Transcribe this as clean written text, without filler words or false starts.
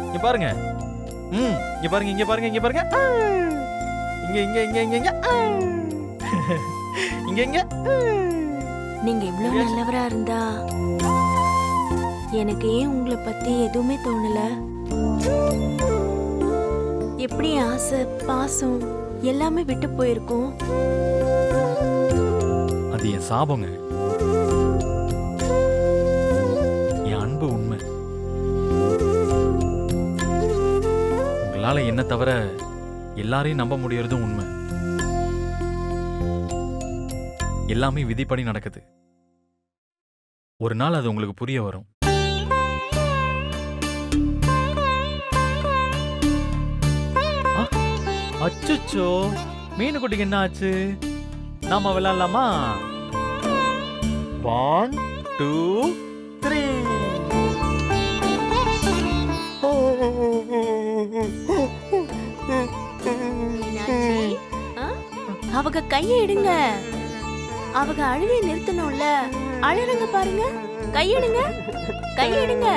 இங்க பாருங்க. இங்க பாருங்க, இங்க பாருங்க, இங்க பாருங்க. இங்க இங்க இங்க இங்க இங்க இங்க இங்க. நீங்க இவ்வளவு நல்லவரா இருந்தா எனக்கு ஏன் உங்களை பத்தி எதுவுமே தோணல? எப்படி ஆசை பாசம் எல்லாமே விட்டு போயிருக்கும்? அது என் சாபங்க. என் அன்பு உண்மை. உங்களால என்ன தவிர எல்லாரையும் நம்ப முடியறதும் உண்மை. எல்லாமே விதிப்படி நடக்குது. ஒரு நாள் அது உங்களுக்கு புரிய வரும். அச்சோ, மீனு குட்டிக்கு என்ன ஆச்சு? நாம விளையாடலாமா? 1 2 3. அவங்க கையை எடுங்க. அவங்க அழுகையை நிறுத்தணும்ல. அழுறங்க பாருங்க. கையெடுங்க, கையெடுங்க.